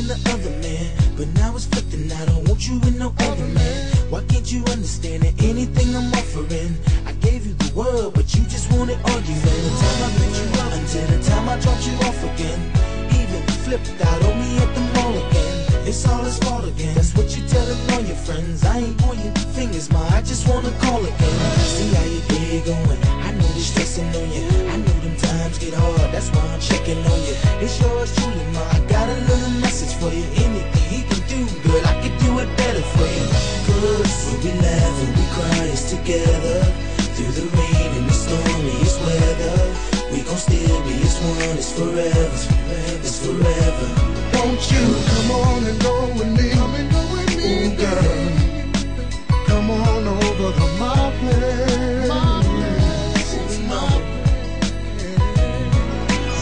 and the other man, but now it's flipping. I don't want you with no other man. Why can't you understand that anything I'm offering? I gave you the world, but you just wanted argument. From the time I picked you up until the time I dropped you off again. Even flipped out on me at the mall again. It's all his fault again. That's what you telling all your friends. I ain't pointing fingers, ma, I just wanna call again. See how your day going. I know this stressing on you. I know them times get hard, that's why I'm checking on you. It's yours truly, ma, I got a little message for you. Anything he can do, girl, I could do it better for you. Cause when we laugh and we cry, it's together. Through the rain and the stormiest weather, we gon' still be as one. It's forever, it's forever. Won't you come on and go with me? Ooh, girl, come on over to my place.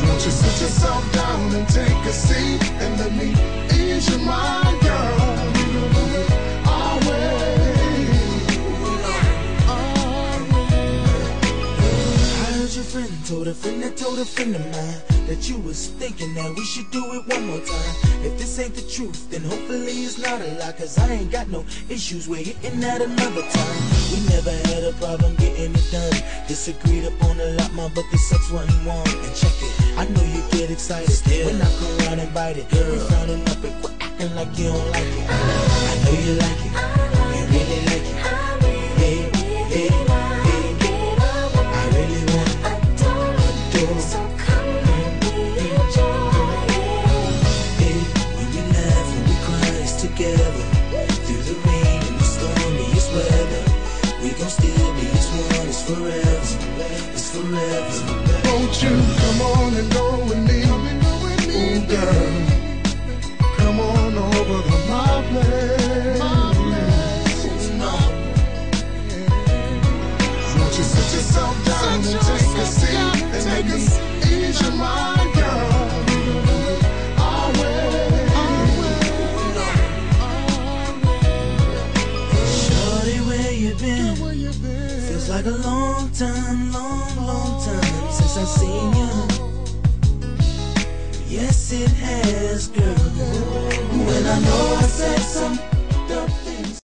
Won't you sit yourself down and take a seat and let me ease your mind, girl? Your friend told a friend that told a friend of mine that you was thinking that we should do it one more time. If this ain't the truth, then hopefully it's not a lie, cause I ain't got no issues with hitting that another time. We never had a problem getting it done. Disagreed upon a lot, ma, but the sex wasn't one. And check it, I know you get excited when I come around and bite it. Girl, frowning up and quit acting like you don't like it. I know you like it, you really like it. Hey, hey. Won't you come on and go with me? Ooh, girl, come on over to my place. Won't you sit yourself down and take a seat and let me ease your mind, girl? Shorty, where you been? Feels like a long time, long time since I've seen you. Yes, it has, girl. When I know I said something